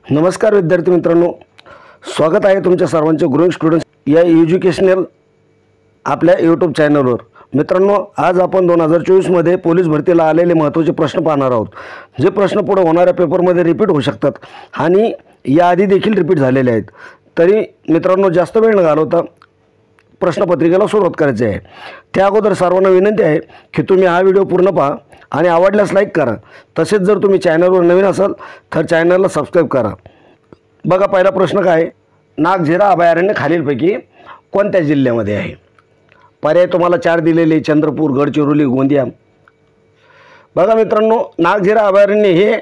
नमस्कार विद्यार्थी मित्रांनो, स्वागत आहे तुमच्या सर्वांचे ग्रोइंग स्टुडंट्स या एज्युकेशनल आपल्या यूट्यूब चॅनलवर। मित्रांनो, आज आपण 2024 मध्ये पोलीस भरतीला आलेले महत्त्वाचे प्रश्न पाहणार आहोत, जे प्रश्न पुढे होणाऱ्या पेपरमध्ये रिपीट होऊ शकतात आणि याआधी देखील रिपीट झालेले आहेत। तरी मित्रांनो, जास्त वेळ न घालवता प्रश्नपत्रिकेला सुरुवात करायची आहे। त्या अगोदर सर्वांना विनंती आहे की तुम्ही हा व्हिडिओ पूर्ण पहा आणि आवडल्यास लाईक करा। तसेच जर तुम्ही चॅनलवर नवीन असाल तर चॅनलला सबस्क्राईब करा। बघा, पहिला प्रश्न काय आहे, नागझिरा अभयारण्य खालीलपैकी कोणत्या जिल्ह्यामध्ये आहे? पर्याय तुम्हाला 4 दिलेले, चंद्रपूर, गडचिरोली, गोंदिया। बघा मित्रांनो, नागझिरा अभयारण्य हे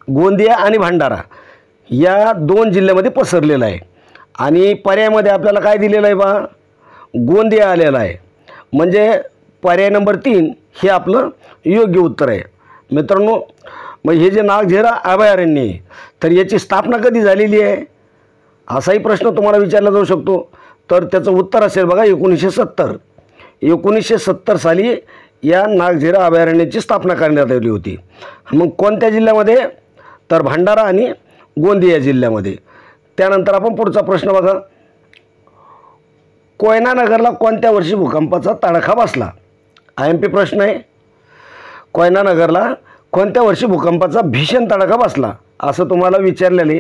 गोंदिया आणि भंडारा या 2 जिल्ह्यामध्ये पसरलेलं आहे आणि पर्यायामध्ये आपल्याला काय दिलेलं आहे बा? गोंदिया आलेला आहे। म्हणजे पर्याय नंबर 3 हे आपलं योग्य उत्तर आहे। मित्रांनो, मग हे जे नागझिरा अभयारण्य आहे तर याची स्थापना कधी झालेली आहे असाही प्रश्न तुम्हाला विचारला जाऊ शकतो। तर त्याचं उत्तर असेल बघा 1970। 1970 साली या नागझिरा अभयारण्याची स्थापना करण्यात आली होती। मग कोणत्या जिल्ह्यामध्ये? तर भंडारा आणि गोंदिया जिल्ह्यामध्ये। त्यानंतर आपण पुढचा प्रश्न बघा, कोयना नगरला कोणत्या वर्षी भूकंपाचा तडाखा बसला? IMP प्रश्न आहे। कोयना नगरला कोणत्या वर्षी भूकंपाचा भीषण तडाखा बसला असं तुम्हाला विचारलेले,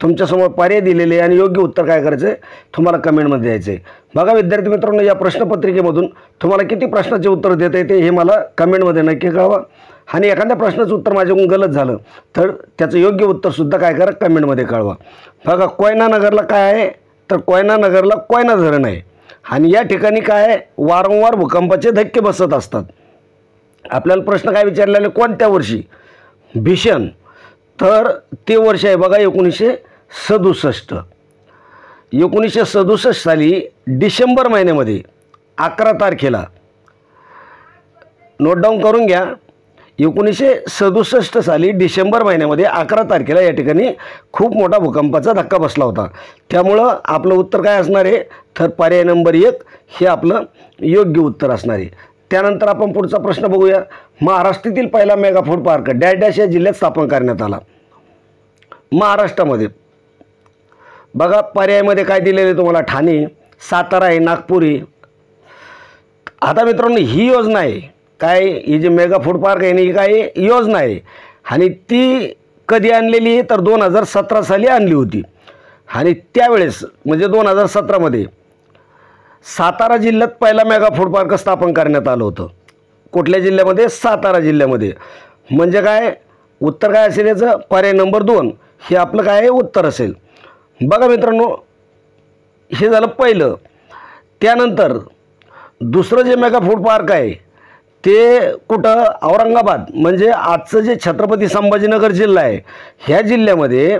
तुमच्यासमोर पर्याय दिलेले आणि योग्य उत्तर काय करायचं आहे तुम्हाला कमेंटमध्ये द्यायचं आहे। बघा विद्यार्थी मित्रांनो, या प्रश्नपत्रिकेमधून तुम्हाला किती प्रश्नाचे उत्तर देता येते हे मला कमेंटमध्ये नक्की कळवा आणि एखाद्या प्रश्नाचं उत्तर माझ्याकडून गलत झालं तर त्याचं योग्य उत्तरसुद्धा काय करा, कमेंटमध्ये कळवा। बघा, कोयना नगरला काय आहे? तर कोयना नगरला कोयना धरण आहे आणि या ठिकाणी काय आहे, वारंवार भूकंपाचे धक्के बसत असतात। आपल्याला प्रश्न काय विचारलेले, कोणत्या वर्षी भीषण? तर ते वर्ष आहे बघा 1967। 1967 साली डिसेंबर महिन्यामध्ये 11 तारखेला, नोट डाऊन करून घ्या, 1967 साली डिसेंबर महिन्यामध्ये 11 तारखेला या ठिकाणी खूप मोठा भूकंपाचा धक्का बसला होता। त्यामुळं आपलं उत्तर काय असणार आहे? तर पर्याय नंबर 1 हे आपलं योग्य उत्तर असणार आहे। त्यानंतर आपण पुढचा प्रश्न बघूया, महाराष्ट्रातील पहिला mega food park dash dash या जिल्ह्यात स्थापन करण्यात आला? महाराष्ट्रामध्ये बघा, पर्यायामध्ये काय दिलेले तुम्हाला, ठाणे, सातारा आहे, नागपूर आहे। आता मित्रांनो, ही योजना आहे काय, ही जे मेगा फूड पार्क आहे ना, ही काय योजना आहे आणि ती कधी आणलेली आहे तर 2017 साली आणली होती आणि त्यावेळेस म्हणजे 2017 मध्ये सातारा जिल्ह्यात पहिला मेगा फूड पार्क स्थापन करण्यात आलं होतं। कुठल्या जिल्ह्यामध्ये? सातारा जिल्ह्यामध्ये। म्हणजे काय उत्तर काय असेल याचं? पर्याय नंबर 2 हे आपलं काय उत्तर असेल। बघा मित्रांनो, हे झालं पहिलं। त्यानंतर दुसरं जे मेगा फूड पार्क आहे ते कुठं? औरंगाबाद, म्हणजे आजचं जे छत्रपती संभाजीनगर जिल्हा आहे ह्या जिल्ह्यामध्ये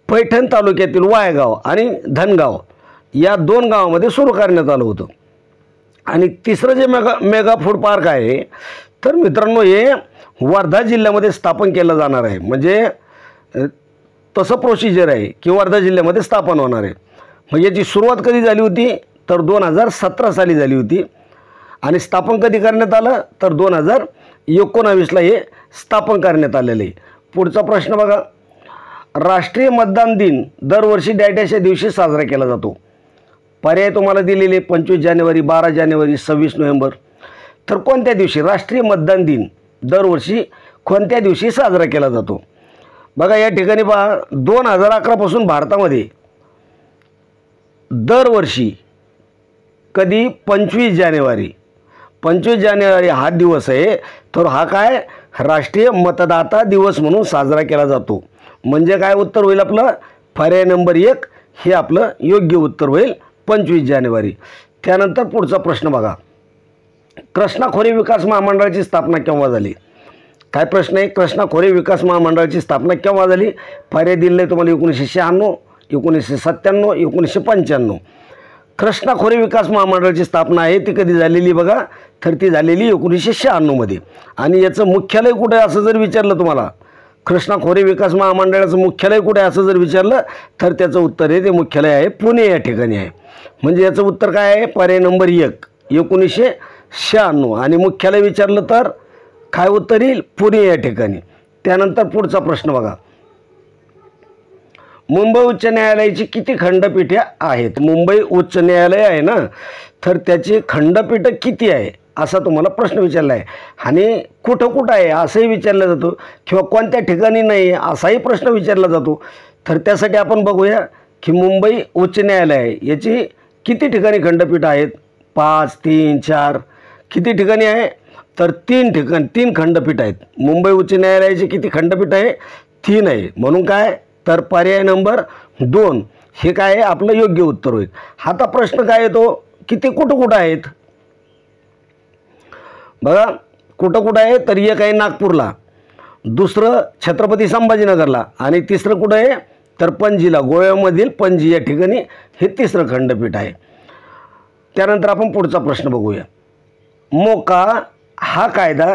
पैठण तालुक्यातील वायगाव आणि धनगाव या 2 गावामध्ये सुरू करण्यात आलं होतं। आणि तिसरं जे मेगा फूड पार्क आहे तर मित्रांनो हे वर्धा जिल्ह्यामध्ये स्थापन केलं जाणार आहे। म्हणजे तसं प्रोसिजर आहे की वर्धा जिल्ह्यामध्ये स्थापन होणार आहे। मग याची सुरुवात कधी झाली होती? तर 2017 साली झाली होती आणि स्थापन कधी करण्यात आलं? तर 2019ला हे स्थापन करण्यात आलेलं आहे। पुढचा प्रश्न बघा, राष्ट्रीय मतदान दिन दरवर्षी डॅश या दिवशी साजरा केला जातो? पर्याय तुम्हाला दिलेले 25 जानेवारी, 12 जानेवारी, 26 नोव्हेंबर। तर कोणत्या दिवशी राष्ट्रीय मतदान दिन दरवर्षी कोणत्या दिवशी साजरा केला जातो? बघा, या ठिकाणी पहा, 2011 पासून भारतामध्ये दरवर्षी कधी 25 जानेवारी हा दिवस आहे, तर हा काय राष्ट्रीय मतदाता दिवस म्हणून साजरा केला जातो। म्हणजे काय उत्तर होईल आपलं? पर्याय नंबर 1 हे आपलं योग्य उत्तर होईल, 25 जानेवारी। त्यानंतर पुढचा प्रश्न बघा, कृष्णा खोरे विकास महामंडळाची स्थापना केव्हा झाली? काय प्रश्न आहे? कृष्णा खोरे विकास महामंडळाची स्थापना केव्हा झाली? पर्याय दिले तुम्हाला 1996, 1997, 1995। कृष्णा खोरे विकास महामंडळाची स्थापना आहे ती कधी झालेली बघा, तर ती झालेली 1996 मध्ये। आणि याचं मुख्यालय कुठे आहे असं जर विचारलं तुम्हाला, कृष्णा खोरे विकास महामंडळाचं मुख्यालय कुठे आहे असं जर विचारलं तर त्याचं उत्तर आहे ते मुख्यालय आहे पुणे या ठिकाणी आहे। म्हणजे याचं उत्तर काय आहे? पर्याय नंबर 1 1996 आणि मुख्यालय विचारलं तर काय उत्तर येईल? पुणे या ठिकाणी। त्यानंतर पुढचा प्रश्न बघा, मुंबई उच्च न्यायालयाची किती खंडपीठे आहेत? मुंबई उच्च न्यायालय आहे ना, तर त्याची खंडपीठं किती आहे असा तुम्हाला प्रश्न विचारला आहे. आणि कुठं कुठं आहे असंही विचारलं जातो, किंवा कोणत्या ठिकाणी नाही असाही प्रश्न विचारला जातो. तर त्यासाठी आपण बघूया की मुंबई उच्च न्यायालय याची किती ठिकाणी खंडपीठ आहेत. 5, 3, 4 किती ठिकाणी आहे? तर 3 खंडपीठ आहेत. मुंबई उच्च न्यायालयाची किती खंडपीठ आहे? 3 आहे. म्हणून काय, तर पर्याय नंबर 2 हे काय आहे आपलं योग्य उत्तर होईल. आता प्रश्न काय येतो की ते कुठं कुठं आहेत? बघा कुठं कुठं आहे, तर एक आहे नागपूरला, दुसरं छत्रपती संभाजीनगरला, आणि तिसरं कुठं आहे तर पणजीला, गोव्यामधील पणजी या ठिकाणी हे तिसरं खंडपीठ आहे. त्यानंतर आपण पुढचा प्रश्न बघूया. मोका हा कायदा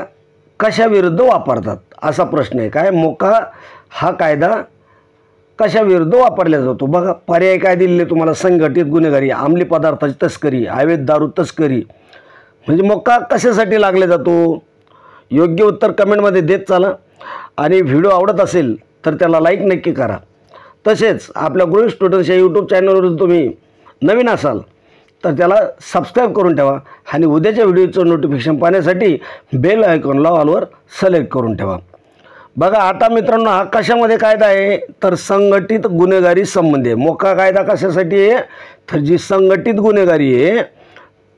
कशाविरुद्ध वापरतात असा प्रश्न आहे. काय, मोका हा कायदा कशाविरुद्ध वापरला जातो? बघा पर्याय काय दिलेले तुम्हाला: संघटित गुन्हेगारी, अंमली पदार्थाची तस्करी, अवैध दारू तस्करी. म्हणजे मोका कशासाठी लागला जातो? योग्य उत्तर कमेंटमध्ये देत चला. आणि व्हिडिओ आवडत असेल तर त्याला लाईक नक्की करा. तसेच आपल्या गृह स्टुडंट्स या यूट्यूब चॅनलवर तुम्ही नवीन असाल तर त्याला सबस्क्राईब करून ठेवा. आणि उद्याच्या व्हिडिओचं नोटिफिकेशन पाहण्यासाठी बेल आयकॉनला ऑलवर सिलेक्ट करून ठेवा. बघा आता मित्रांनो, हा कशामध्ये कायदा आहे तर संघटित गुन्हेगारी संबंधी. मोका कायदा कशासाठी आहे तर जी संघटित गुन्हेगारी आहे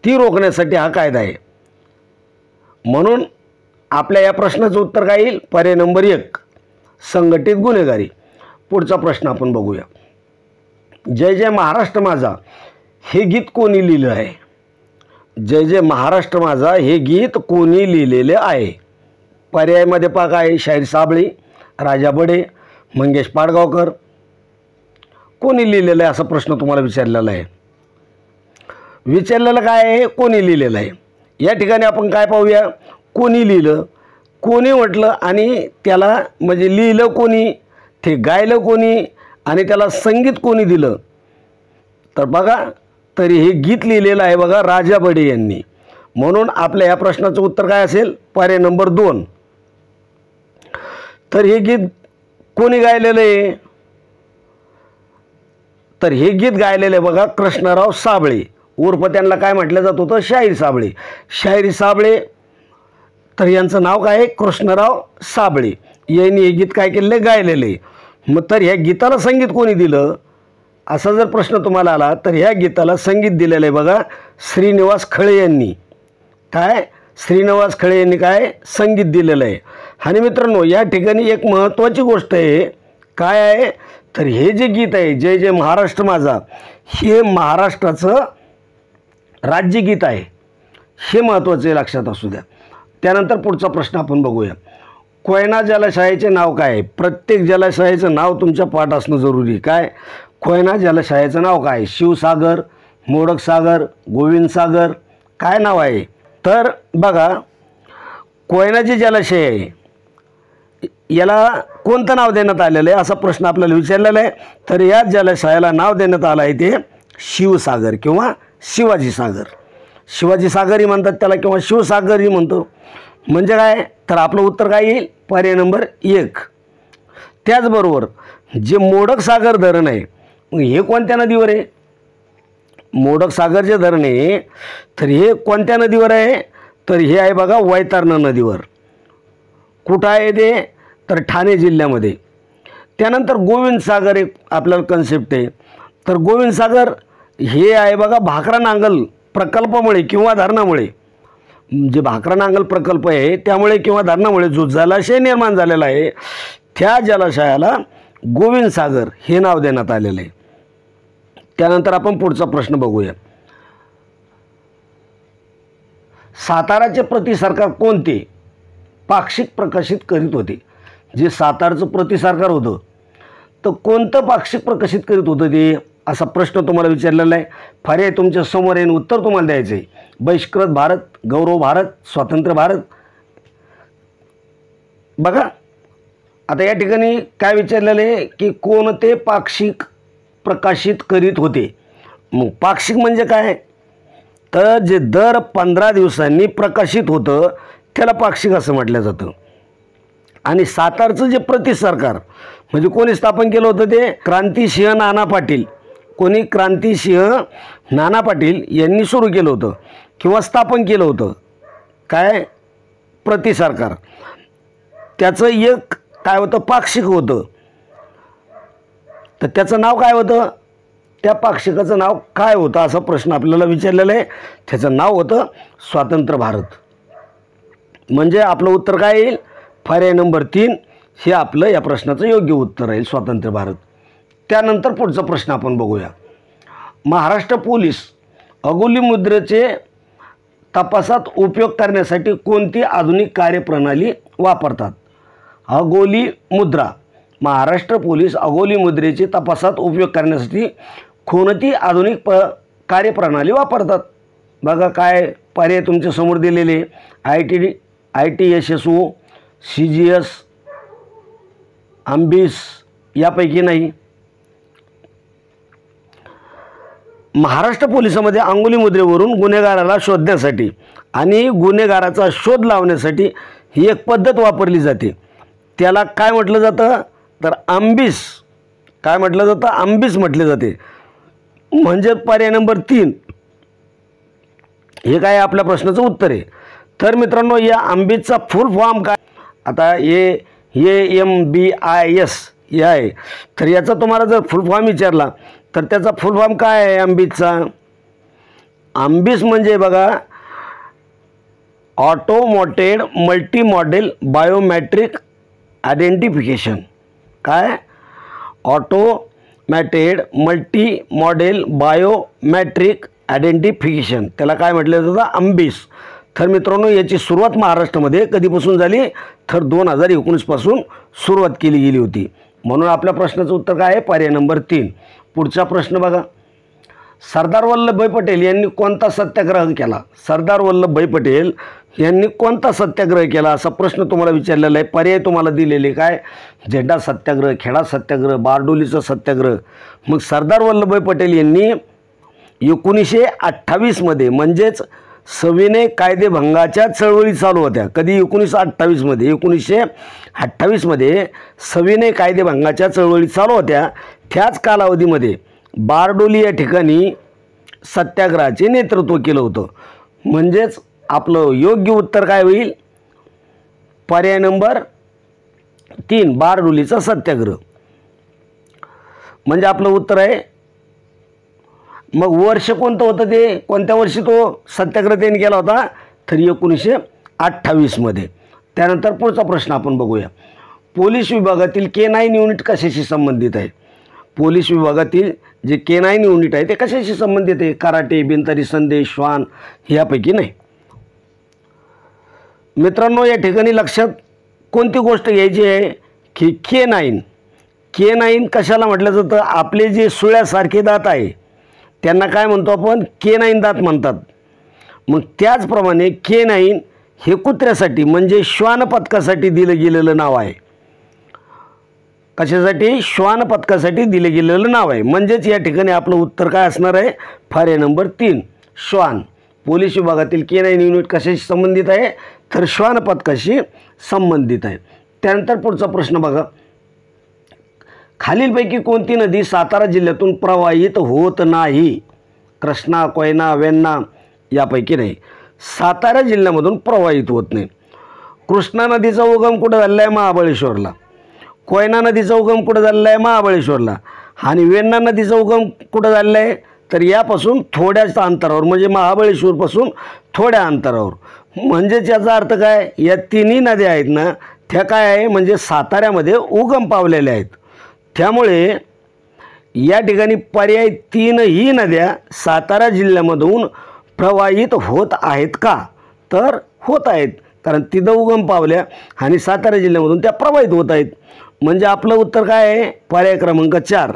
ती रोखण्यासाठी हा कायदा आहे. म्हणून आपल्या या प्रश्नाचं उत्तर काय येईल? पर्याय नंबर 1 संघटित गुन्हेगारी. पुढचा प्रश्न आपण बघूया. जय जय महाराष्ट्र माझा हे गीत कोणी लिहिलं आहे? जय जय महाराष्ट्र माझा हे गीत कोणी लिहिलेले आहे? पर्यायामध्ये पहा आहे शाहीर साबळे, राजा बडे, मंगेश पाडगावकर. कोणी लिहिलेलं आहे असा प्रश्न तुम्हाला विचारलेला आहे. विचारलेलं काय आहे? कोणी लिहिलेलं आहे. या ठिकाणी आपण काय पाहूया, कोणी लिहिलं, कोणी म्हटलं, आणि त्याला म्हणजे लिहिलं कोणी, ते गायलं कोणी, आणि त्याला संगीत कोणी दिलं. तर बघा, तरी हे गीत लिहिलेलं आहे बघा राजा बडे यांनी. म्हणून आपल्या या प्रश्नाचं उत्तर काय असेल? पर्याय नंबर 2. तर हे गीत कोणी गायलेलं आहे? तर हे गीत गायलेलं आहे बघा कृष्णराव साबळे, उर्फ त्यांना काय म्हटलं जात होतं? शाहीर साबळे. शाहीर साबळे, तर यांचं नाव काय आहे? कृष्णराव साबळे. यांनी हे गीत काय केलेलं आहे? गायलेलं आहे. मग तर ह्या गीताला संगीत कोणी दिलं असा जर प्रश्न तुम्हाला आला तर ह्या गीताला संगीत दिलेलं आहे बघा श्रीनिवास खळे यांनी. काय, श्रीनिवास खळे यांनी काय संगीत दिलेलं आहे. आणि मित्रांनो या ठिकाणी एक महत्त्वाची गोष्ट आहे. काय आहे तर हे जे गीत आहे जय जय महाराष्ट्र माझा हे महाराष्ट्राचं राज्यगीत आहे. हे महत्त्वाचे लक्षात असू द्या. त्यानंतर पुढचा प्रश्न आपण बघूया. कोयना जलाशयाचे नाव काय आहे? प्रत्येक जलाशयाचं नाव तुमच्या पाठ असणं जरुरी. काय, कोयना जलाशयाचं नाव काय? शिवसागर, मोडक सागर, गोविंद सागर, काय नाव आहे? तर बघा कोयना जे जलाशय आहे याला कोणतं नाव देण्यात आलेलं आहे असा प्रश्न आपल्याला विचारलेला आहे. तर या जलाशयाला नाव देण्यात आलं आहे ते शिवसागर किंवा शिवाजी सागर. शिवाजी सागरही म्हणतात त्याला किंवा शिवसागरही म्हणतो. म्हणजे काय, तर आपलं उत्तर काय येईल? पर्याय नंबर 1. त्याचबरोबर जे मोडक सागर धरण आहे हे कोणत्या नदीवर आहे? मोडक सागर जे धरण आहे तर हे कोणत्या नदीवर आहे? तर हे आहे बघा वैतरणा नदीवर. कुठं आहे ते? तर ठाणे जिल्ह्यामध्ये. त्यानंतर गोविंद सागर एक आपल्याला कन्सेप्ट आहे. तर गोविंद सागर हे आहे बघा भाकरा नांगल प्रकल्पामुळे किंवा धरणामुळे, जे भाकरा नांगल प्रकल्प आहे त्यामुळे किंवा धरणामुळे जो जलाशय निर्माण झालेला आहे त्या जलाशयाला गोविंद सागर हे नाव देण्यात आलेलं आहे. त्यानंतर आपण पुढचा प्रश्न बघूया. साताराचे प्रति सरकार कोणते पाक्षिक प्रकाशित करीत होते? जे सातारचं प्रति सरकार होतं तर कोणतं पाक्षिक प्रकाशित करीत होतं ते असा प्रश्न तुम्हाला विचारलेला आहे. पर्याय तुमच्या समोर येऊन उत्तर तुम्हाला द्यायचं आहे. बहिष्कृत भारत, गौरव भारत, स्वतंत्र भारत. बघा आता या ठिकाणी काय विचारलेलं आहे की कोणते पाक्षिक प्रकाशित करीत होते. मग पाक्षिक म्हणजे काय, तर जे दर 15 दिवसांनी प्रकाशित होतं त्याला पाक्षिक असं म्हटलं जातं. आणि सातारचं जे प्रति सरकार म्हणजे कोणी स्थापन केलं होतं ते क्रांतिसिंह नाना पाटील. कोणी? क्रांतिसिंह नाना पाटील यांनी सुरू केलं होतं किंवा स्थापन केलं होतं. काय? प्रति सरकार. त्याचं एक काय होतं? पाक्षिक होतं. तर त्याचं नाव काय होतं? त्या पाक्षिकाचं नाव काय होतं असा प्रश्न आपल्याला विचारलेला आहे. त्याचं नाव होतं स्वातंत्र्य भारत. म्हणजे आपलं उत्तर काय येईल? पर्याय नंबर 3 हे आपलं या प्रश्नाचं योग्य उत्तर राहील, स्वातंत्र्य भारत. त्यानंतर पुढचा प्रश्न आपण बघूया. महाराष्ट्र पोलीस अगोली मुद्रेचे तपासात उपयोग करण्यासाठी कोणती आधुनिक कार्यप्रणाली वापरतात? अगोली मुद्रा. महाराष्ट्र पोलीस अगोली मुद्रेचे तपासात उपयोग करण्यासाठी कोणती आधुनिक कार्यप्रणाली वापरतात? बघा काय पर्याय तुमच्या समोर दिलेले: ITSSO, CGS, AMBIS. यापैकी नाही. महाराष्ट्र पोलिसामध्ये अंगुली मुद्रेवरून गुन्हेगाराला शोधण्यासाठी आणि गुन्हेगाराचा शोध लावण्यासाठी ही एक पद्धत वापरली जाते. त्याला काय म्हटलं जातं? तर AMBIS. काय म्हटलं जातं? AMBIS म्हटले जाते. म्हणजे पर्याय नंबर 3 हे काय आपल्या प्रश्नाचं उत्तर आहे. तर मित्रांनो, या AMBISचा फुल फॉर्म काय? आता AMBIS हे आहे. तर याचा तुम्हाला जर फुल फॉर्म विचारला तर त्याचा फुल फॉर्म काय आहे AMBISचा? AMBIS म्हणजे बघा automated multi model biometric identification. काय? Automated multi model biometric identification. त्याला काय म्हटलं जातं? AMBIS. तर मित्रांनो, याची सुरुवात महाराष्ट्रामध्ये कधीपासून झाली? तर 2019 पासून सुरुवात केली गेली होती. म्हणून आपल्या प्रश्नाचं उत्तर काय आहे? पर्याय नंबर 3. पुढचा प्रश्न बघा. सरदार वल्लभभाई पटेल यांनी कोणता सत्याग्रह केला? सरदार वल्लभभाई पटेल यांनी कोणता सत्याग्रह केला असा प्रश्न तुम्हाला विचारलेला आहे. पर्याय तुम्हाला दिलेले काय? झेंडा सत्याग्रह, खेडा सत्याग्रह, बारडोलीचा सत्याग्रह. मग सरदार वल्लभभाई पटेल यांनी 1928 मध्ये म्हणजेच सविनय कायदेभंगाच्या चळवळी चालू होत्या. कधी? 1928 मध्ये. 1928 मध्ये सविनय कायदेभंगाच्या चळवळी चालू होत्या. त्याच कालावधीमध्ये बारडोली या ठिकाणी सत्याग्रहाचे नेतृत्व केलं होतं. म्हणजेच आपलं योग्य उत्तर काय होईल? पर्याय नंबर 3 बारडोलीचा सत्याग्रह. म्हणजे आपलं उत्तर आहे. मग वर्ष कोणतं होतं ते? कोणत्या वर्षी तो सत्याग्रह त्यांनी केला होता? तर 1928 मध्ये. त्यानंतर पुढचा प्रश्न आपण बघूया. पोलीस विभागातील K9 युनिट कशाशी संबंधित आहे? पोलीस विभागातील जे K9 युनिट आहे ते कशाशी संबंधित आहे? कराटे, बिनतारी संदेश, श्वान यापैकी नाही. मित्रांनो, या ठिकाणी लक्षात कोणती गोष्ट घ्यायची आहे की K9 कशाला म्हटलं जातं? आपले जे सुळ्यासारखे दात आहे त्यांना काय म्हणतो आपण? K9 दात म्हणतात. मग त्याचप्रमाणे K9 हे कुत्र्यासाठी म्हणजे श्वान पथकासाठी दिलं गेलेलं नाव आहे. कशासाठी? श्वान पथकासाठी दिलं गेलेलं नाव आहे. म्हणजेच या ठिकाणी आपलं उत्तर काय असणार आहे? पर्याय नंबर 3 श्वान. पोलीस विभागातील K9 युनिट कशाशी संबंधित आहे? तर श्वान पथकाशी संबंधित आहे. त्यानंतर पुढचा प्रश्न बघा. खालीलपैकी कोणती नदी सातारा जिल्ह्यातून प्रवाहित होत नाही? कृष्णा, कोयना, वेण्णा यापैकी नाही. सातारा जिल्ह्यामधून प्रवाहित होत नाही. कृष्णा नदीचा उगम कुठं झालेला आहे? महाबळेश्वरला. कोयना नदीचा उगम कुठं झालेला आहे? महाबळेश्वरला. आणि वेण्णा नदीचा उगम कुठं झालेला आहे? तर यापासून थोड्याच अंतरावर म्हणजे महाबळेश्वरपासून थोड्या अंतरावर. म्हणजेच याचा अर्थ काय? या तिन्ही नद्या आहेत ना त्या काय आहे? म्हणजे साताऱ्यामध्ये उगम पावलेल्या आहेत. त्यामुळे या ठिकाणी पर्याय 3ही नद्या सातारा जिल्ह्यामधून प्रवाहित होत आहेत का? तर होत आहेत, कारण तिथं उगम पावल्या आणि सातारा जिल्ह्यामधून त्या प्रवाहित होत आहेत. म्हणजे आपलं उत्तर काय आहे? पर्याय क्रमांक 4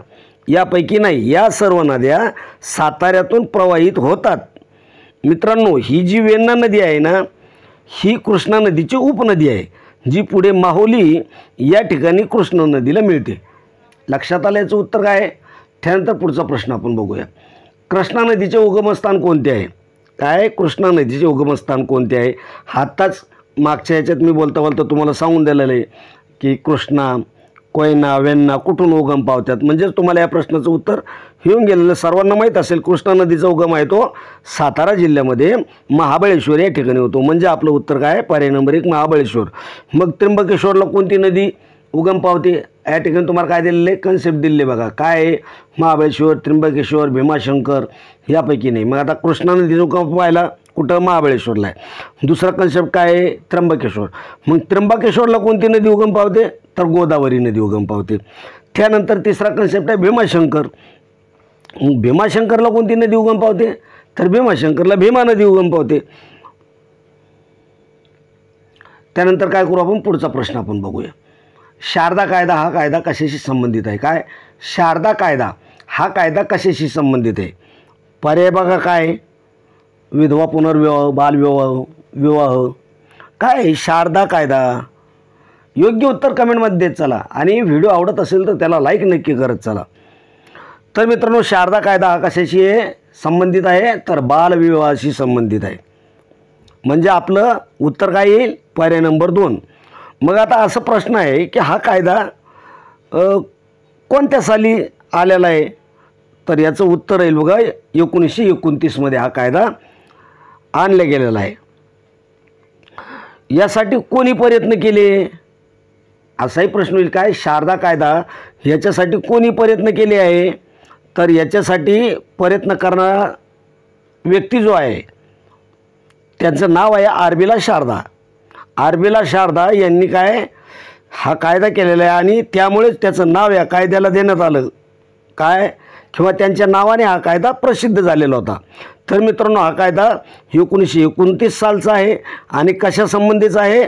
यापैकी नाही. या सर्व नद्या साताऱ्यातून प्रवाहित होतात. मित्रांनो, ही जी वेण्णा नदी आहे ना ही कृष्णा नदीची उपनदी आहे, जी पुढे माहुली या ठिकाणी कृष्णा नदीला मिळते. लक्षात आलं याचं उत्तर काय आहे? त्यानंतर पुढचा प्रश्न आपण बघूया. कृष्णा नदीचे उगमस्थान कोणते आहे? काय? कृष्णा नदीचे उगमस्थान कोणते आहे? आत्ताच मागच्या ह्याच्यात मी बोलता बोलता तुम्हाला सांगून दिलेलं आहे की कृष्णा, कोयना, वेण्णा कुठून उगम पावतात. म्हणजेच तुम्हाला या प्रश्नाचं उत्तर येऊन गेलेलं सर्वांना माहीत असेल. कृष्णा नदीचा उगम आहे तो सातारा जिल्ह्यामध्ये महाबळेश्वर या ठिकाणी होतो. म्हणजे आपलं उत्तर काय आहे? पर्याय नंबर 1 महाबळेश्वर. मग त्र्यंबकेश्वरला कोणती नदी उगम पावते? या ठिकाणी तुम्हाला काय दिलेलं आहे? कन्सेप्ट दिलेले बघा. काय आहे? महाबळेश्वर, त्र्यंबकेश्वर, भीमाशंकर यापैकी नाही. मग आता कृष्णा नदीचा उगम पाहायला कुठं? महाबळेश्वरला आहे. दुसरा कन्सेप्ट काय आहे? त्र्यंबकेश्वर. मग त्र्यंबकेश्वरला कोणती नदी उगम पावते? तर गोदावरी नदी उगम पावते. त्यानंतर तिसरा कन्सेप्ट आहे भीमाशंकर. भीमाशंकरला कोणती नदी उगम पावते? तर भीमाशंकरला भीमा नदी उगम पावते. त्यानंतर काय करू आपण? पुढचा प्रश्न आपण बघूया. शारदा कायदा हा कायदा कशाशी संबंधित आहे? काय? शारदा कायदा हा कायदा कशाशी संबंधित आहे? पर्याय बघा. काय? विधवा पुनर्विवाह, बालविवाह, विवाह. काय शारदा कायदा? योग्य उत्तर कमेंटमध्ये देत चला आणि व्हिडिओ आवडत असेल तर त्याला लाईक नक्की करत चला. तर मित्रांनो, शारदा कायदा हा कशाशी आहे संबंधित आहे? तर बालविवाहाशी संबंधित आहे. म्हणजे आपलं उत्तर काय येईल? पर्याय नंबर 2. मग आता असा प्रश्न आहे की हा कायदा कोणत्या साली आलेला आहे? तर याचं उत्तर येईल बघा 1929 मध्ये हा कायदा आणला गेलेला आहे. यासाठी कोणी प्रयत्न केले? असाही प्रश्न होईल. काय? शारदा कायदा याच्यासाठी कोणी प्रयत्न केले आहे? तर याच्यासाठी प्रयत्न करणारा व्यक्ती जो आहे त्यांचं नाव आहे आरबीला शारदा. आरबीला शारदा यांनी काय हा कायदा केलेला आहे आणि त्यामुळेच त्याचं नाव या कायद्याला देण्यात आलं. काय? किंवा त्यांच्या नावाने हा कायदा प्रसिद्ध झालेला होता. तर मित्रांनो, हा कायदा 1929 सालचा आहे आणि कशासंबंधीचा आहे?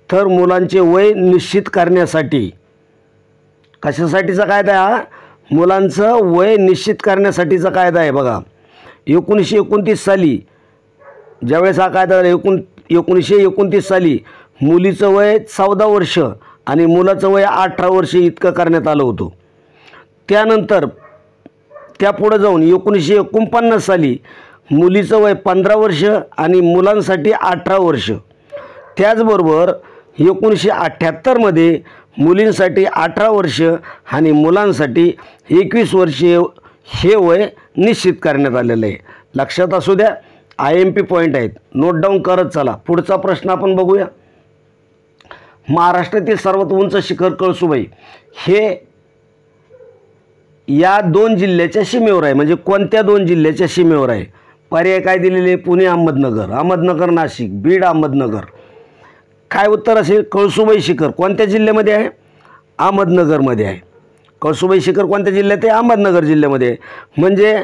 तर मुलांचे वय निश्चित करण्यासाठी. कशासाठीचा कायदा हा? मुलांचं वय निश्चित करण्यासाठीचा कायदा आहे. बघा 1929 साली ज्यावेळेस हा कायदा 1929 साली मुलीचं वय 14 वर्ष आणि मुलाचं वय 18 वर्ष इतकं करण्यात आलं होतं. त्यानंतर त्यापुढं जाऊन 1949 साली मुलीचं वय 15 वर्ष आणि मुलांसाठी 18 वर्ष. त्याचबरोबर 1978 मध्ये मुलींसाठी 18 वर्ष आणि मुलांसाठी 21 वर्षे हे वय निश्चित करण्यात आलेलं आहे. लक्षात असू द्या. IMP पॉईंट आहेत, नोट डाऊन करत चला. पुढचा प्रश्न आपण बघूया. महाराष्ट्रातील सर्वात उंच शिखर कळसुबाई हे या 2 जिल्ह्याच्या सीमेवर आहे. म्हणजे कोणत्या 2 जिल्ह्याच्या सीमेवर आहे? पर्याय काय दिलेले? पुणे अहमदनगर, अहमदनगर नाशिक, बीड अहमदनगर. काय उत्तर असेल? कळसुबाई शिखर कोणत्या जिल्ह्यामध्ये आहे? अहमदनगरमध्ये आहे. कळसुबाई शिखर कोणत्या जिल्ह्यात आहे? अहमदनगर जिल्ह्यामध्ये आहे. म्हणजे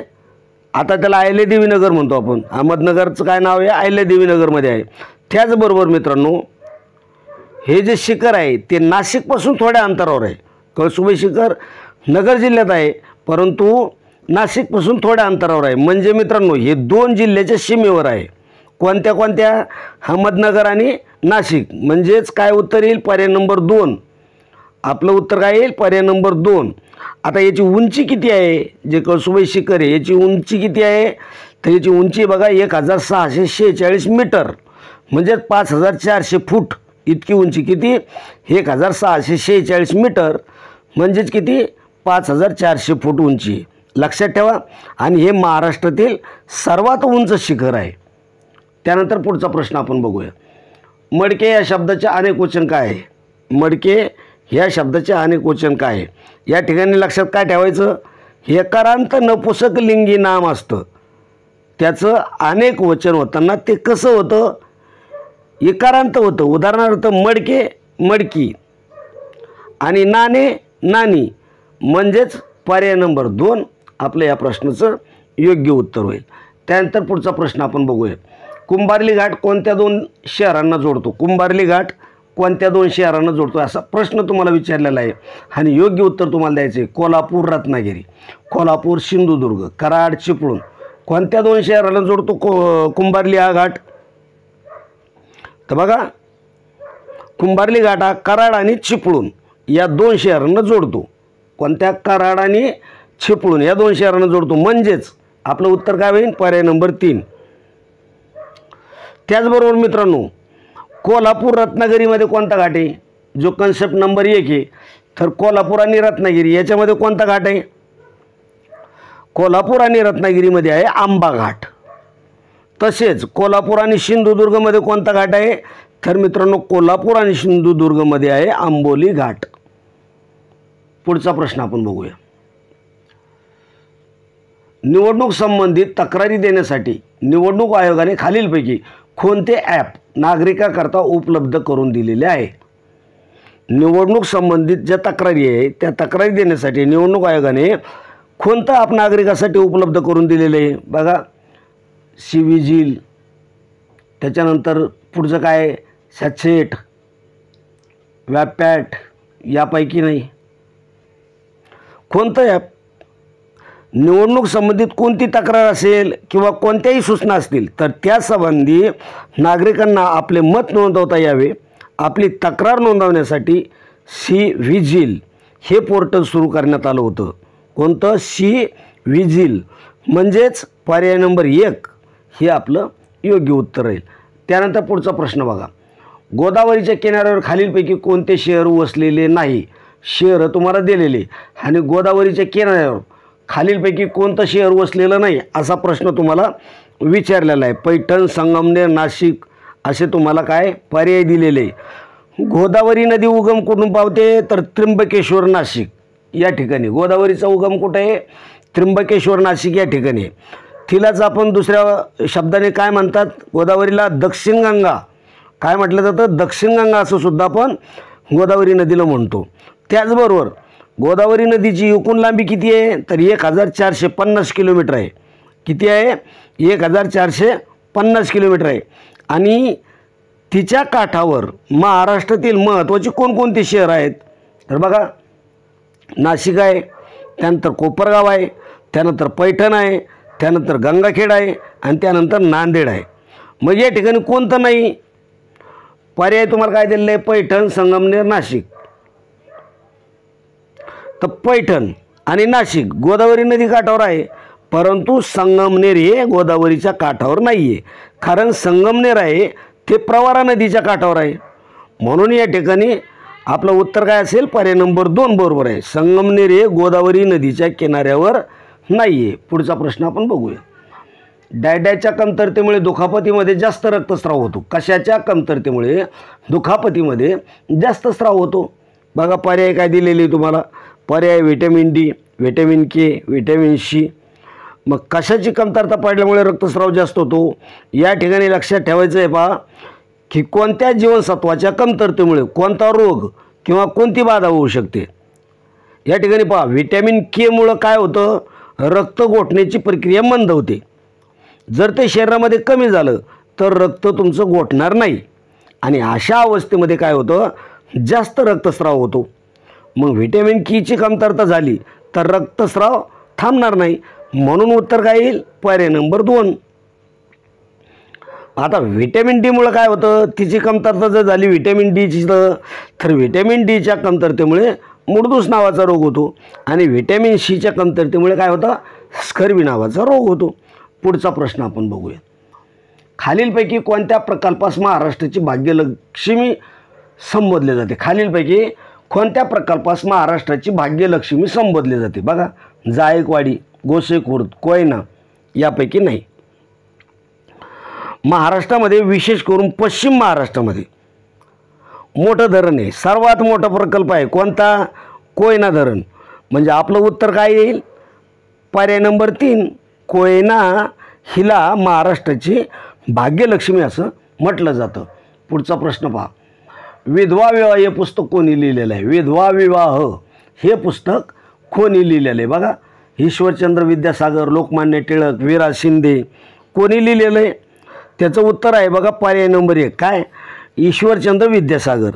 आता त्याला अहिल्यादेवीनगर म्हणतो आपण. अहमदनगरचं काय नाव आहे? अहिल्यादेवीनगरमध्ये आहे. त्याचबरोबर मित्रांनो, हे जे शिखर आहे ते नाशिकपासून थोड्या अंतरावर आहे. कळसुबाई शिखर नगर जिल्ह्यात आहे परंतु नाशिकपासून थोड्या अंतरावर आहे. म्हणजे मित्रांनो, हे 2 जिल्ह्याच्या सीमेवर आहे. कोणत्या कोणत्या? अहमदनगर आणि नाशिक. म्हणजेच काय उत्तर येईल? पर्याय नंबर 2. आपलं उत्तर काय येईल? पर्याय नंबर 2. आता याची उंची किती आहे? जे कळसुबाई शिखर आहे याची उंची किती आहे? तर याची उंची बघा 1646 मीटर. म्हणजे 5400 फूट इतकी उंची. किती? 1646 मीटर म्हणजेच किती? 5400 फूट उंची. लक्षात ठेवा. आणि हे महाराष्ट्रातील सर्वात उंच शिखर आहे. त्यानंतर पुढचा प्रश्न आपण बघूया. मडके या शब्दाचे अनेक वचन काय आहे? मडके ह्या शब्दाचे अनेक वचन काय आहे? या ठिकाणी लक्षात काय ठेवायचं? एकारांत नपुसक लिंगी नाम असतं, त्याचं अनेक वचन होताना ते कसं होतं? एकारांत होतं. उदाहरणार्थ मडके मडकी आणि नाणे नानी. म्हणजेच पर्याय नंबर 2 आपलं या प्रश्नाचं योग्य उत्तर होईल. त्यानंतर पुढचा प्रश्न आपण बघूया. कुंभार्ली घाट कोणत्या 2 शहरांना जोडतो? कुंभार्ली घाट कोणत्या 2 शहरांना जोडतो असा प्रश्न तुम्हाला विचारलेला आहे आणि योग्य उत्तर तुम्हाला द्यायचं आहे. कोल्हापूर रत्नागिरी, कोल्हापूर सिंधुदुर्ग, कराड चिपळूण. कोणत्या 2 शहरांना जोडतो कुंभार्ली हा घाट? तर बघा, कुंभार्ली घाट हा कराड आणि चिपळूण या 2 शहरांना जोडतो. कोणत्या? कराड आणि चिपळूण या 2 शहरांना जोडतो. म्हणजेच आपलं उत्तर काय होईल? पर्याय नंबर 3. त्याचबरोबर मित्रांनो, कोल्हापूर रत्नागिरीमध्ये कोणता घाट आहे? जो कन्सेप्ट नंबर 1 आहे, तर कोल्हापूर आणि रत्नागिरी याच्यामध्ये कोणता घाट आहे? कोल्हापूर आणि रत्नागिरीमध्ये आहे आंबा घाट. तसेच कोल्हापूर आणि सिंधुदुर्गमध्ये कोणता घाट आहे? तर मित्रांनो, कोल्हापूर आणि सिंधुदुर्गमध्ये आहे आंबोली घाट. पुढचा प्रश्न आपण बघूया. निवडणूक संबंधित तक्रारी देण्यासाठी निवडणूक आयोगाने खालीलपैकी कोणते ॲप नागरिकांकरता उपलब्ध करून दिलेले आहे? निवडणूक संबंधित ज्या तक्रारी आहे त्या तक्रारी देण्यासाठी निवडणूक आयोगाने कोणतं ॲप नागरिकांसाठी उपलब्ध करून दिलेले आहे? बघा, सी-विजिल, त्याच्यानंतर पुढचं काय, सॅचेट, वॅबपॅट, यापैकी नाही कोणतं ॲप? निवडणूक संबंधित कोणती तक्रार असेल किंवा कोणत्याही सूचना असतील तर त्यासंबंधी नागरिकांना आपले मत नोंदवता यावे. आपली तक्रार नोंदवण्यासाठी सी-विजिल हे पोर्टल सुरू करण्यात आलं होतं. कोणतं? सी-विजिल. म्हणजेच पर्याय नंबर 1 हे आपलं योग्य उत्तर राहील. त्यानंतर पुढचा प्रश्न बघा. गोदावरीच्या किनाऱ्यावर खालीलपैकी कोणते शहर वसलेले नाही? शहर तुम्हाला दिलेले आणि गोदावरीच्या किनाऱ्यावर खालीलपैकी कोणतं शहर वसलेलं नाही असा प्रश्न तुम्हाला विचारलेला आहे. पैठण, संगमनेर, नाशिक असे तुम्हाला काय पर्याय दिलेले. गोदावरी नदी उगम कुठून पावते? तर त्र्यंबकेश्वर, नाशिक या ठिकाणी. गोदावरीचा उगम कुठे आहे? त्र्यंबकेश्वर, नाशिक या ठिकाणी. तिलाच आपण दुसऱ्या शब्दाने काय म्हणतात? गोदावरीला दक्षिण गंगा काय म्हटलं जातं? दक्षिण गंगा असं सुद्धा आपण गोदावरी नदीला म्हणतो. त्याचबरोबर गोदावरी नदीची एकूण लांबी किती आहे? तर 1450 किलोमीटर आहे. किती आहे? 1450 किलोमीटर आहे. आणि तिच्या काठावर महाराष्ट्रातील महत्त्वाची कोणकोणती शहर आहेत? तर बघा, नाशिक आहे, त्यानंतर कोपरगाव आहे, त्यानंतर पैठण आहे, त्यानंतर गंगाखेड आहे आणि त्यानंतर नांदेड आहे. मग या ठिकाणी कोणतं नाही? पर्याय तुम्हाला काय दिलेलं आहे? पैठण, संगमनेर, नाशिक. तर पैठण आणि नाशिक गोदावरी नदी काठावर आहे, परंतु संगमनेर हे गोदावरीच्या काठावर नाही आहे. कारण संगमनेर आहे ते प्रवरा नदीच्या काठावर आहे. म्हणून या ठिकाणी आपलं उत्तर काय असेल? पर्याय नंबर 2 बरोबर आहे. संगमनेर हे गोदावरी नदीच्या किनाऱ्यावर नाही आहे. पुढचा प्रश्न आपण बघूया. डायड्याच्या कमतरतेमुळे दुखापतीमध्ये जास्त रक्तस्राव होतो. कशाच्या कमतरतेमुळे दुखापतीमध्ये जास्त स्राव होतो? बघा, पर्याय काय दिलेले तुम्हाला? पर्याय vitamin D, vitamin K, vitamin C. मग कशाची कमतरता पडल्यामुळे रक्तस्राव जास्त होतो? या ठिकाणी लक्षात ठेवायचं आहे पहा, की कोणत्या जीवनसत्वाच्या कमतरतेमुळे कोणता रोग किंवा कोणती बाधा होऊ शकते. या ठिकाणी पहा, व्हिटॅमिन के मुळे काय होतं? रक्त गोठण्याची प्रक्रिया मंद होते. जर ते शरीरामध्ये कमी झालं तर रक्त तुमचं गोठणार नाही आणि अशा अवस्थेमध्ये काय होतं? जास्त रक्तस्राव होतो. मग व्हिटॅमिन केची कमतरता झाली तर रक्तस्राव थांबणार नाही. म्हणून उत्तर काय येईल? पर्याय नंबर 2. आता व्हिटॅमिन डीमुळे काय होतं? तिची कमतरता जर झाली व्हिटॅमिन डीची तर व्हिटॅमिन डीच्या कमतरतेमुळे मुडदूस नावाचा रोग होतो आणि व्हिटॅमिन सीच्या कमतरतेमुळे काय होतं? स्कर्वी नावाचा रोग होतो. पुढचा प्रश्न आपण बघूया. खालीलपैकी कोणत्या प्रकल्पास महाराष्ट्राची भाग्यलक्ष्मी संबोधले जाते? खालीलपैकी कोणत्या प्रकल्पास महाराष्ट्राची भाग्यलक्ष्मी संबोधले जाते? बघा, जायकवाडी, गोसेखुर्द, कोयना यापैकी नाही. महाराष्ट्रामध्ये विशेष करून पश्चिम महाराष्ट्रामध्ये मोठं धरण आहे. सर्वात मोठा प्रकल्प आहे कोणता? कोयना धरण. म्हणजे आपलं उत्तर काय येईल? पर्याय नंबर 3. कोयना हिला महाराष्ट्राची भाग्यलक्ष्मी असं म्हटलं जातं. पुढचा प्रश्न पहा. विधवा विवाह हे पुस्तक कोणी लिहिलेलं आहे? विधवा विवाह हे पुस्तक कोणी लिहिलेलं आहे? बघा, ईश्वरचंद्र विद्यासागर, लोकमान्य टिळक, वि. रा. शिंदे. कोणी लिहिलेलं आहे? त्याचं उत्तर आहे बघा पर्याय नंबर 1. काय? ईश्वरचंद्र विद्यासागर.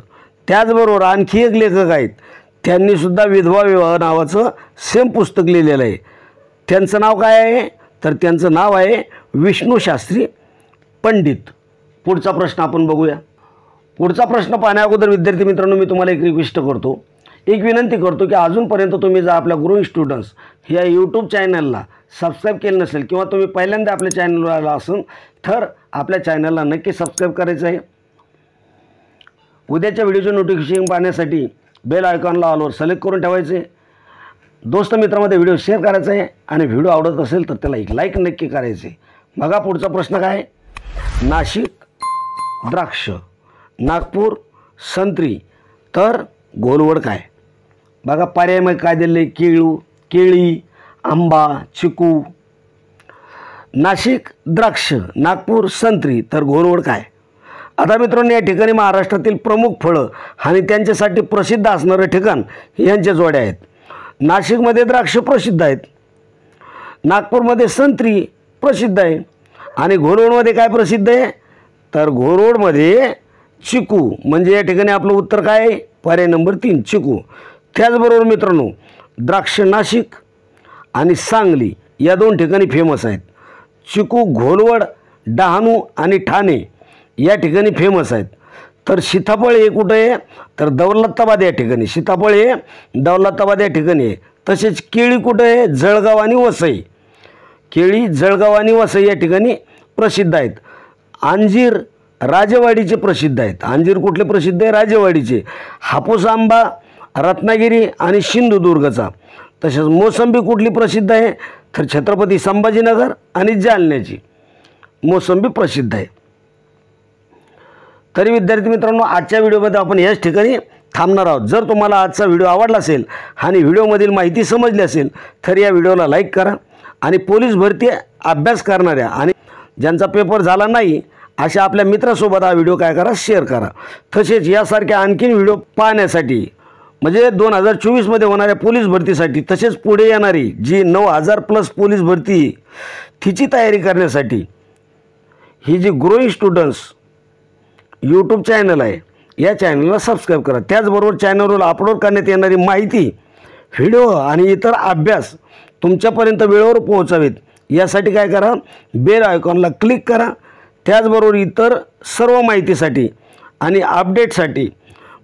त्याचबरोबर आणखी एक लेखक आहेत, त्यांनीसुद्धा विधवा विवाह नावाचं सेम पुस्तक लिहिलेलं आहे. त्यांचं नाव काय आहे? तर त्यांचं नाव आहे विष्णुशास्त्री पंडित. पुढचा प्रश्न आपण बघूया. पुढचा प्रश्न पाहण्या अगोदर विद्यार्थी मित्रांनो, मी तुम्हाला एक रिक्वेस्ट करतो, एक विनंती करतो की अजूनपर्यंत तुम्ही जर आपल्या ग्रोइंग स्टुडंट्स ह्या यूट्यूब चॅनलला सबस्क्राईब केलं नसेल किंवा तुम्ही पहिल्यांदा आपल्या चॅनलवर आला असेल तर आपल्या चॅनलला नक्की सबस्क्राईब करायचं आहे. उद्याच्या व्हिडिओचे नोटिफिकेशन पाहण्यासाठी बेल आयकॉनला ऑलवर सिलेक्ट करून ठेवायचे. दोस्त मित्रांमध्ये व्हिडिओ शेअर करायचा आहे आणि व्हिडिओ आवडत असेल तर त्याला एक लाईक नक्की करायचे. बघा पुढचा प्रश्न काय आहे. नाशिक द्राक्ष, नागपूर संत्री, तर घोलवड काय? बघा पर्याय मग काय दिले. केळी, आंबा, चिकू. नाशिक द्राक्ष, नागपूर संत्री, तर घोलवड काय? आता मित्रांनो, या ठिकाणी महाराष्ट्रातील प्रमुख फळं आणि त्यांच्यासाठी प्रसिद्ध असणारं ठिकाण यांच्या जोड्या आहेत. नाशिकमध्ये द्राक्ष प्रसिद्ध आहेत, नागपूरमध्ये संत्री प्रसिद्ध आहे आणि घोलवडमध्ये काय प्रसिद्ध आहे? तर घोलवडमध्ये चिकू. म्हणजे या ठिकाणी आपलं उत्तर काय आहे? पर्याय नंबर 3 चिकू. त्याचबरोबर मित्रांनो, द्राक्ष नाशिक आणि सांगली या 2 ठिकाणी फेमस आहेत. चिकू घोलवड, डहाणू आणि ठाणे या ठिकाणी फेमस आहेत. तर सीताफळ हे कुठं आहे? तर दौलताबाद या ठिकाणी. सीताफळ हे दौलताबाद या ठिकाणी आहे. तसेच केळी कुठं आहे? जळगाव आणि वसई. केळी जळगाव आणि वसई या ठिकाणी प्रसिद्ध आहेत. अंजीर राजेवाडीचे प्रसिद्ध आहेत. अंजीर कुठले प्रसिद्ध आहे? राजेवाडीचे. हापूस आंबा रत्नागिरी आणि सिंधुदुर्गचा. तसेच मोसंबी कुठली प्रसिद्ध आहे? तर छत्रपती संभाजीनगर आणि जालन्याची मोसंबी प्रसिद्ध आहे. तरी विद्यार्थी मित्रांनो, आजच्या व्हिडिओमध्ये आपण याच ठिकाणी थांबणार आहोत. जर तुम्हाला आजचा व्हिडिओ आवडला असेल आणि व्हिडिओमधील माहिती समजली असेल तर या व्हिडिओला लाईक करा आणि पोलीस भरती अभ्यास करणाऱ्या आणि ज्यांचा पेपर झाला नाही अशा आपल्या मित्रासोबत हा व्हिडिओ काय करा, शेअर करा. तसेच यासारख्या आणखीन व्हिडिओ पाहण्यासाठी म्हणजे 2024मध्ये होणाऱ्या पोलीस भरतीसाठी, तसेच पुढे येणारी जी 9000+ पोलीस भरती तिची तयारी करण्यासाठी ही जी ग्रोईंग स्टुडंट्स यूट्यूब चॅनल आहे या चॅनलला सबस्क्राईब करा. त्याचबरोबर चॅनलवर अपलोड करण्यात येणारी माहिती, व्हिडिओ आणि इतर अभ्यास तुमच्यापर्यंत वेळेवर पोहोचावेत यासाठी काय करा, बेल आयकॉनला क्लिक करा. त्याचबरोबर इतर सर्व माहितीसाठी आणि अपडेटसाठी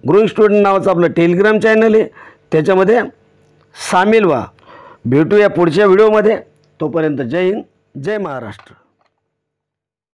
ग्रोईंग स्टुडंट नावाचं आपलं टेलिग्राम चॅनल आहे, त्याच्यामध्ये सामील व्हा. भेटूया पुढच्या व्हिडिओमध्ये. तोपर्यंत जय हिंद, जय महाराष्ट्र.